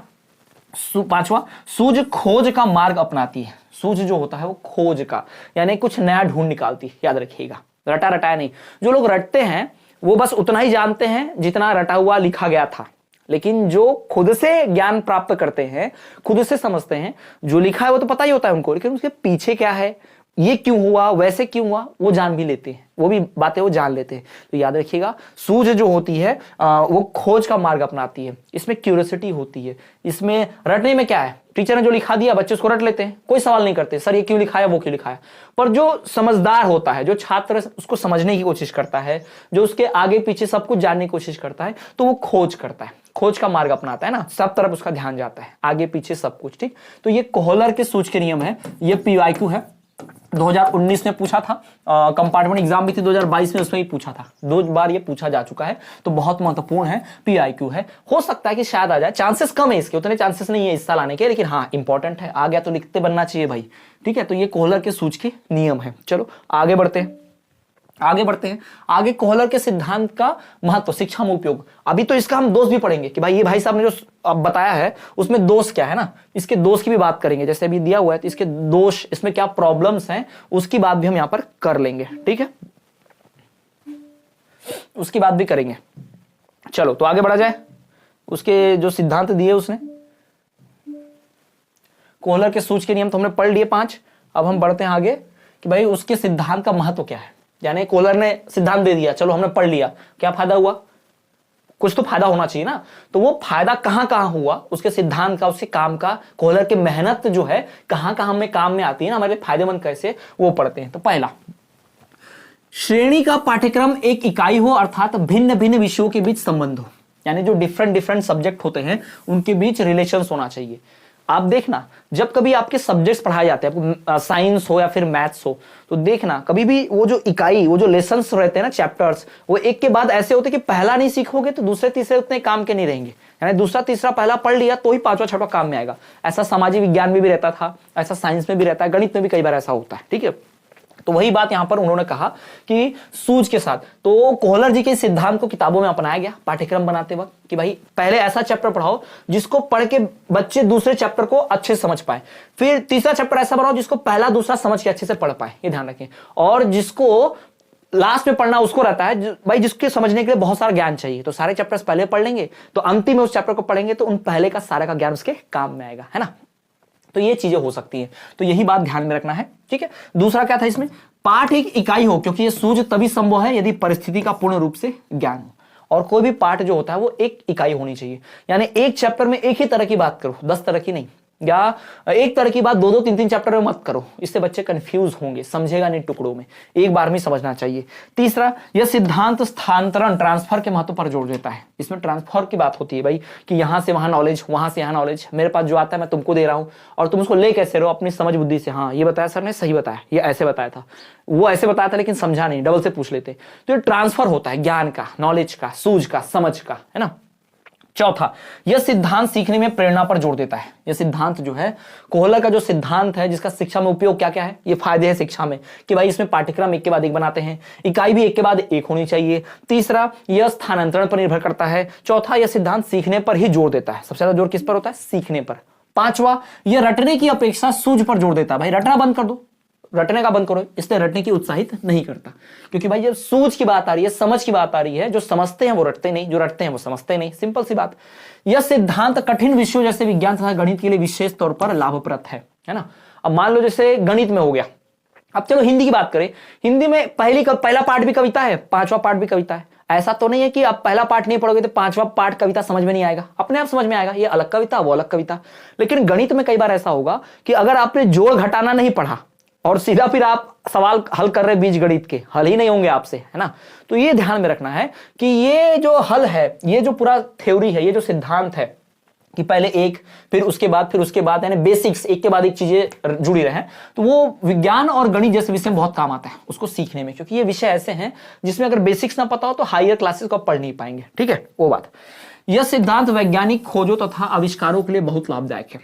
पांचवा, सूझ खोज का मार्ग अपनाती है। सूझ जो होता है वो खोज का, यानी कुछ नया ढूंढ निकालती है, याद रखिएगा, रटा रटाया नहीं। जो लोग रटते हैं वो बस उतना ही जानते हैं जितना रटा हुआ लिखा गया था, लेकिन जो खुद से ज्ञान प्राप्त करते हैं, खुद से समझते हैं, जो लिखा है वो तो पता ही होता है उनको, लेकिन उसके पीछे क्या है, ये क्यों हुआ, वैसे क्यों हुआ, वो जान भी लेते हैं, वो भी बातें वो जान लेते हैं। तो याद रखिएगा, सूझ जो होती है वो खोज का मार्ग अपनाती है। इसमें क्यूरियोसिटी होती है। इसमें रटने में क्या है, टीचर ने जो लिखा दिया बच्चे उसको रट लेते हैं, कोई सवाल नहीं करते सर ये क्यों लिखाया, वो क्यों लिखाया। पर जो समझदार होता है, जो छात्र उसको समझने की कोशिश करता है, जो उसके आगे पीछे सब कुछ जानने की कोशिश करता है, तो वो खोज करता है, खोज का मार्ग अपनाता है ना, सब तरफ उसका ध्यान जाता है, आगे पीछे सब कुछ। ठीक, तो ये कोहलर के सूझ के नियम है। ये पीवाईक्यू है, 2019 में पूछा था, कंपार्टमेंट एग्जाम भी थी 2022 में, उसमें भी पूछा था, 2 बार ये पूछा जा चुका है, तो बहुत महत्वपूर्ण है, पीआईक्यू है। हो सकता है कि शायद आ जाए, चांसेस कम है इसके, उतने चांसेस नहीं है इस साल आने के, लेकिन हाँ इंपॉर्टेंट है, आ गया तो लिखते बनना चाहिए भाई। ठीक है, तो ये कोहलर के सूझ के नियम है। चलो आगे बढ़ते हैं, आगे कोहलर के सिद्धांत का महत्व, शिक्षा में उपयोग। अभी तो इसका हम दोष भी पढ़ेंगे कि भाई ये भाई साहब ने जो अब बताया है उसमें दोष क्या है ना, इसके दोष की भी बात करेंगे। जैसे अभी दिया हुआ है तो इसके दोष, इसमें क्या प्रॉब्लम्स हैं, उसकी बात भी हम यहां पर कर लेंगे। ठीक है, उसकी बात भी करेंगे। चलो तो आगे बढ़ा जाए। उसके जो सिद्धांत दिए उसने, कोहलर के सूझ के नियम तो हमने पढ़ लिए 5। अब हम बढ़ते हैं आगे कि भाई उसके सिद्धांत का महत्व क्या है। यानी कोहलर ने सिद्धांत दे दिया, चलो हमने पढ़ लिया, क्या फायदा हुआ, कुछ तो फायदा होना चाहिए ना। तो वो फायदा कहां कहां हुआ, उसके सिद्धांत का, उसके काम का, कोहलर की मेहनत जो है कहां कहां में काम में आती है ना, हमारे लिए फायदेमंद कैसे, वो पढ़ते हैं। तो पहला, श्रेणी का पाठ्यक्रम एक इकाई हो, अर्थात भिन्न भिन्न विषयों के बीच संबंध हो, यानी जो डिफरेंट सब्जेक्ट होते हैं उनके बीच रिलेशन होना चाहिए। आप देखना जब कभी आपके सब्जेक्ट्स पढ़ाए जाते हैं, साइंस हो या फिर मैथ्स हो, तो देखना कभी भी वो जो इकाई, वो जो लेसन्स रहते हैं ना, चैप्टर्स, वो एक के बाद ऐसे होते हैं कि पहला नहीं सीखोगे तो दूसरे तीसरे उतने काम के नहीं रहेंगे, यानी दूसरा तीसरा पहला पढ़ लिया तो ही पांचवा छठवां काम में आएगा। ऐसा सामाजिक विज्ञान में भी रहता था, ऐसा साइंस में भी रहता है, गणित में भी कई बार ऐसा होता है। ठीक है, तो वही बात यहां पर उन्होंने कहा कि सूझ के साथ, तो कोहलर जी के सिद्धांत को किताबों में अपनाया गया पाठ्यक्रम बनाते वक्त कि भाई पहले ऐसा चैप्टर पढ़ाओ जिसको पढ़ के बच्चे दूसरे चैप्टर को अच्छे से समझ पाए, फिर तीसरा चैप्टर ऐसा पढ़ाओ जिसको पहला दूसरा समझ के अच्छे से पढ़ पाए, ये ध्यान रखें। और जिसको लास्ट में पढ़ना उसको रहता है भाई जिसके समझने के लिए बहुत सारा ज्ञान चाहिए, तो सारे चैप्टर्स पहले पढ़ लेंगे, तो अंतिम में उस चैप्टर को पढ़ेंगे तो उन पहले का सारा का ज्ञान उसके काम में आएगा, है ना। तो ये चीजें हो सकती हैं, तो यही बात ध्यान में रखना है। ठीक है, दूसरा क्या था इसमें, पाठ एक इकाई हो, क्योंकि ये सूझ तभी संभव है यदि परिस्थिति का पूर्ण रूप से ज्ञान हो। और कोई भी पार्ट जो होता है वो एक इकाई होनी चाहिए। यानी एक चैप्टर में एक ही तरह की बात करो, 10 तरह की नहीं, या एक तरह की बात 2-2 3-3 चैप्टर में मत करो, इससे बच्चे कंफ्यूज होंगे, समझेगा नहीं टुकड़ों में, एक बार में समझना चाहिए। तीसरा, यह सिद्धांत स्थानांतरण ट्रांसफर के महत्व पर जोर देता है। इसमें ट्रांसफर की बात होती है भाई, कि यहां से वहां नॉलेज, वहां से यहां नॉलेज, मेरे पास जो आता है मैं तुमको दे रहा हूं और तुम उसको ले कैसे रहो अपनी समझ बुद्धि से। हाँ ये बताया सर ने, सही बताया, ये ऐसे बताया था, वो ऐसे बताया था लेकिन समझा नहीं, डबल से पूछ लेते। तो ये ट्रांसफर होता है ज्ञान का, नॉलेज का, सूझ का, समझ का, है ना। चौथा, यह सिद्धांत सीखने में प्रेरणा पर जोर देता है। यह सिद्धांत जो है, कोहलर का जो सिद्धांत है, जिसका शिक्षा में उपयोग क्या क्या है, ये फायदे हैं शिक्षा में, कि भाई इसमें पाठ्यक्रम एक के बाद एक बनाते हैं, इकाई भी एक के बाद एक होनी चाहिए। तीसरा, यह स्थानांतरण पर निर्भर करता है। चौथा, यह सिद्धांत सीखने पर ही जोर देता है। सबसे ज्यादा जोर किस पर होता है, सीखने पर। पांचवा, यह रटने की अपेक्षा सूझ पर जोर देता है। भाई रटना बंद कर दो, रटने का बंद करो, इसलिए रटने की उत्साहित नहीं करता, क्योंकि भाई जब सूझ की बात आ रही है, समझ की बात आ रही है, जो समझते हैं वो रटते नहीं, जो रटते हैं वो समझते नहीं, सिंपल सी बात। यह सिद्धांत कठिन विषयों जैसे विज्ञान तथा गणित के लिए विशेष तौर पर लाभप्रद है ना। अब मान लो जैसे गणित में हो गया, अब चलो हिंदी की बात करें, हिंदी में पहला पार्ट भी कविता है, पांचवा पार्ट भी कविता है। ऐसा तो नहीं है कि आप पहला पार्ट नहीं पढ़ोगे तो पांचवा पार्ट कविता समझ में नहीं आएगा, अपने आप समझ में आएगा, ये अलग कविता वो अलग कविता। लेकिन गणित में कई बार ऐसा होगा कि अगर आपने जोड़ घटाना नहीं पढ़ा और सीधा फिर आप सवाल हल कर रहे बीजगणित के, हल ही नहीं होंगे आपसे, है ना। तो ये ध्यान में रखना है कि ये जो हल है, ये जो पूरा थ्योरी है, ये जो सिद्धांत है, कि पहले एक फिर उसके बाद यानी बेसिक्स एक के बाद एक चीजें जुड़ी रहे, तो वो विज्ञान और गणित जैसे विषय में बहुत काम आता है उसको सीखने में, क्योंकि ये विषय ऐसे हैं जिसमें अगर बेसिक्स ना पता हो तो हायर क्लासेस को आप पढ़ नहीं पाएंगे, ठीक है, वो बात। यह सिद्धांत वैज्ञानिक खोजों तथा आविष्कारों के लिए बहुत लाभदायक है।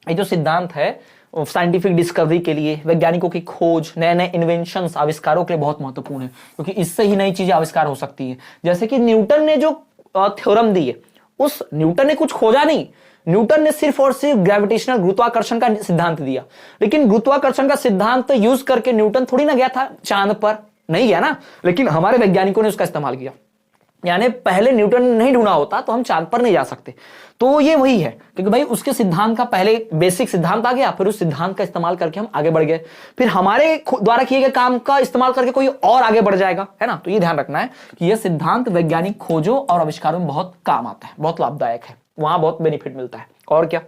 ये जो सिद्धांत है साइंटिफिक डिस्कवरी के लिए, वैज्ञानिकों की खोज, नए नए इन्वेंशंस, आविष्कारों के लिए बहुत महत्वपूर्ण है, क्योंकि इससे ही नई चीजें आविष्कार हो सकती है। जैसे कि न्यूटन ने जो थ्योरम दी है, उस न्यूटन ने कुछ खोजा नहीं, न्यूटन ने सिर्फ और सिर्फ ग्रेविटेशनल गुरुत्वाकर्षण का सिद्धांत दिया, लेकिन गुरुत्वाकर्षण का सिद्धांत यूज करके न्यूटन थोड़ी ना गया था चांद पर, नहीं गया ना, लेकिन हमारे वैज्ञानिकों ने उसका इस्तेमाल किया। यानी पहले न्यूटन नहीं ढूंढा होता तो हम चांद पर नहीं जा सकते। तो ये वही है, क्योंकि भाई उसके सिद्धांत का पहले बेसिक सिद्धांत आ गया, फिर उस सिद्धांत का इस्तेमाल करके हम आगे बढ़ गए, फिर हमारे द्वारा किए गए काम का इस्तेमाल करके कोई और आगे बढ़ जाएगा, है ना। तो ये ध्यान रखना है कि यह सिद्धांत वैज्ञानिक खोजों और आविष्कारों में बहुत काम आता है, बहुत लाभदायक है, वहां बहुत बेनिफिट मिलता है। और क्या,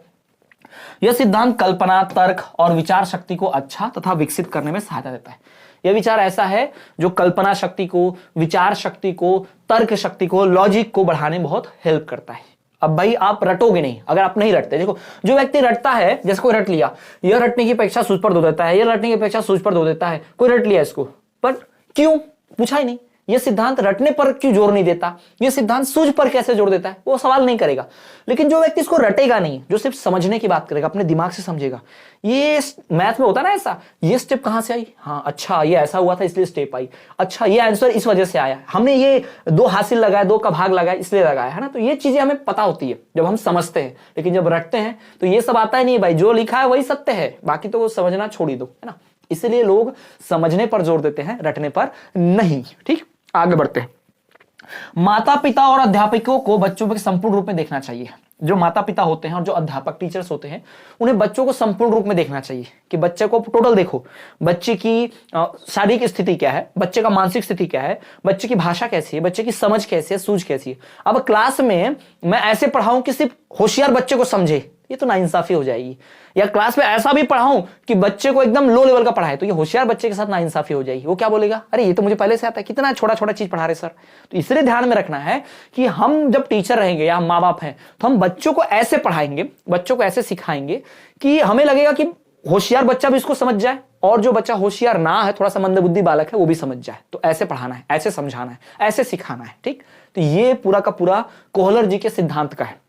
यह सिद्धांत कल्पना, तर्क और विचार शक्ति को अच्छा तथा विकसित करने में सहायता देता है। यह विचार ऐसा है जो कल्पना शक्ति को, विचार शक्ति को, तर्क शक्ति को, लॉजिक को बढ़ाने में बहुत हेल्प करता है। अब भाई आप रटोगे नहीं अगर आप नहीं रटते। देखो जो व्यक्ति रटता है, जैसे कोई रट लिया, यह रटने की अपेक्षा सूझ पर दो देता है, यह रटने की अपेक्षा सूझ पर दो देता है, कोई रट लिया इसको, पर क्यों पूछा ही नहीं। यह सिद्धांत रटने पर क्यों जोर नहीं देता, यह सिद्धांत सूझ पर कैसे जोर देता है, वो सवाल नहीं करेगा। लेकिन जो व्यक्ति इसको रटेगा नहीं, जो सिर्फ समझने की बात करेगा, अपने दिमाग से समझेगा, ये मैथ में होता है ना ऐसा, ये स्टेप कहां से आई, हाँ अच्छा ये ऐसा हुआ था इसलिए स्टेप आई, अच्छा ये आंसर इस वजह से आया, हमने ये 2 हासिल लगाया, 2 का भाग लगाया इसलिए लगाया, है ना। तो ये चीजें हमें पता होती है जब हम समझते हैं, लेकिन जब रटते हैं तो ये सब आता ही नहीं भाई, जो लिखा है वही सत्य है, बाकी तो वो समझना छोड़ ही दो, है ना। इसलिए लोग समझने पर जोर देते हैं, रटने पर नहीं। ठीक, आगे बढ़ते हैं। माता पिता और अध्यापकों को बच्चों पर संपूर्ण रूप में देखना चाहिए। जो माता पिता होते हैं और जो अध्यापक टीचर्स होते हैं, उन्हें बच्चों को संपूर्ण रूप में देखना चाहिए, कि बच्चे को टोटल देखो, बच्चे की शारीरिक स्थिति क्या है, बच्चे का मानसिक स्थिति क्या है, बच्चे की भाषा कैसी है, बच्चे की समझ कैसी है, सूझ कैसी है। अब क्लास में मैं ऐसे पढ़ाऊं कि सिर्फ होशियार बच्चे को समझे, ये तो नाइंसाफी हो जाएगी। या क्लास में ऐसा भी पढ़ाऊं कि बच्चे को एकदम लो लेवल का पढ़ाए, तो ये होशियार बच्चे के साथ नाइंसाफी हो जाएगी। वो क्या बोलेगा, अरे ये तो मुझे पहले से आता है, कितना छोटा छोटा चीज पढ़ा रहे सर। तो इसलिए ध्यान में रखना है कि हम जब टीचर रहेंगे या हम माँ बाप हैं, तो हम बच्चों को ऐसे पढ़ाएंगे, बच्चों को ऐसे सिखाएंगे कि हमें लगेगा कि होशियार बच्चा भी इसको समझ जाए, और जो बच्चा होशियार ना है, थोड़ा सा मंदबुद्धि बालक है, वो भी समझ जाए। तो ऐसे पढ़ाना है, ऐसे समझाना है, ऐसे सिखाना है। ठीक, तो ये पूरा का पूरा कोहलर जी के सिद्धांत का है।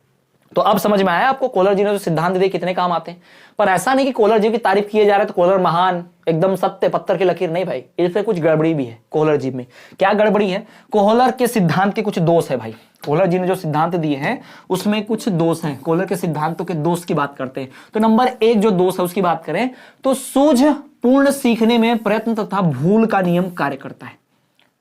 तो अब समझ में आया आपको कोहलर जी ने जो सिद्धांत दिए कितने काम आते हैं। पर ऐसा नहीं कि कोहलर जी की तारीफ किए जा रहे तो कोहलर महान, एकदम सत्य, पत्थर की लकीर, नहीं भाई, इसमें कुछ गड़बड़ी भी है। कोहलर जी में क्या गड़बड़ी है, कोहलर के सिद्धांत के कुछ दोष है भाई। कोहलर जी ने जो सिद्धांत दिए हैं उसमें कुछ दोष हैं। कोहलर के सिद्धांतों के दोष की बात करते हैं तो नंबर 1 जो दोष है उसकी बात करें तो सूझ पूर्ण सीखने में प्रयत्न तथा भूल का नियम कार्य करता है।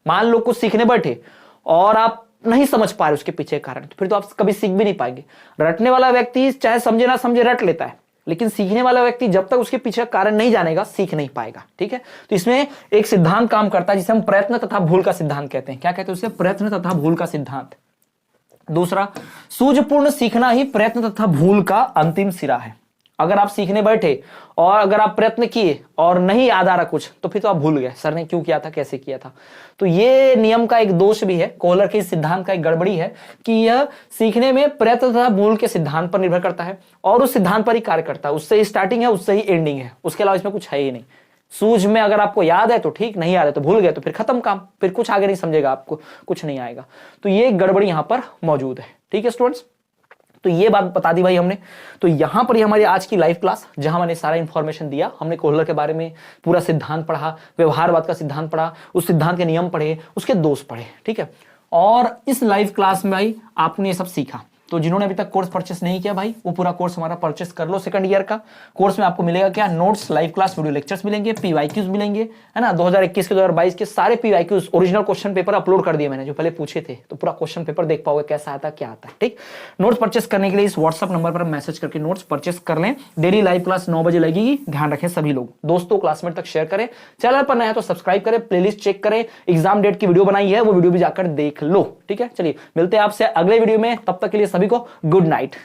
मान लो कुछ सीखने बैठे और आप नहीं समझ पा रहे उसके पीछे कारण, तो फिर तो आप कभी सीख भी नहीं पाएंगे। रटने वाला व्यक्ति चाहे समझे ना समझे रट लेता है, लेकिन सीखने वाला व्यक्ति जब तक उसके पीछे कारण नहीं जानेगा सीख नहीं पाएगा। ठीक है, तो इसमें एक सिद्धांत काम करता है जिसे हम प्रयत्न तथा भूल का सिद्धांत कहते हैं। क्या कहते हैं उसे? प्रयत्न तथा भूल का सिद्धांत। दूसरा, सूझपूर्ण सीखना ही प्रयत्न तथा भूल का अंतिम सिरा है। अगर आप सीखने बैठे और अगर आप प्रयत्न किए और नहीं याद आ रहा कुछ, तो फिर तो आप भूल गए सर ने क्यों किया था, कैसे किया था। तो ये नियम का एक दोष भी है, कोहलर के इस सिद्धांत का एक गड़बड़ी है कि यह सीखने में प्रयत्न तथा भूल के सिद्धांत पर निर्भर करता है और उस सिद्धांत पर ही कार्य करता है। उससे ही स्टार्टिंग है, उससे ही एंडिंग है, उसके अलावा इसमें कुछ है ही नहीं। सूझ में अगर आपको याद है तो ठीक, नहीं याद है तो भूल गए तो फिर खत्म काम, फिर कुछ आगे नहीं समझेगा, आपको कुछ नहीं आएगा। तो ये गड़बड़ी यहां पर मौजूद है। ठीक है स्टूडेंट्स, तो ये बात बता दी भाई हमने। तो यहां पर ही हमारी आज की लाइव क्लास, जहां मैंने सारा इंफॉर्मेशन दिया, हमने कोहलर के बारे में पूरा सिद्धांत पढ़ा, व्यवहारवाद का सिद्धांत पढ़ा, उस सिद्धांत के नियम पढ़े, उसके दोष पढ़े। ठीक है, और इस लाइव क्लास में भाई आपने ये सब सीखा। तो जिन्होंने अभी तक कोर्स परचेस नहीं किया भाई, वो पूरा कोर्स हमारा परचेस कर लो। सेकंड ईयर का कोर्स में आपको मिलेगा क्या? Notes, live class, video lectures मिलेंगे, पीवाईक्यूज मिलेंगे, है ना। 2021 के 2022 के सारे PYQs original question paper upload कर दिए मैंने, जो पहले पूछे थे, तो पूरा क्वेश्चन पेपर देख पाओगे कैसा आता क्या आता है। ठीक, नोट्स परचेस करने के लिए इस व्हाट्सअप नंबर पर मैसेज करके नोट्स परचेस कर लें। डेली लाइव क्लास 9 बजे लगेगी, ध्यान रखें सभी लोग। दोस्तों क्लासमेट तक शेयर करें, चैनल पर नया है तो सब्सक्राइब करें, प्लेलिस्ट चेक करें, एग्जाम डेट की वीडियो बनाई है वो वीडियो भी जाकर देख लो। ठीक है, चलिए मिलते हैं आपसे अगले वीडियो में, तब तक के लिए सभी को गुड नाइट।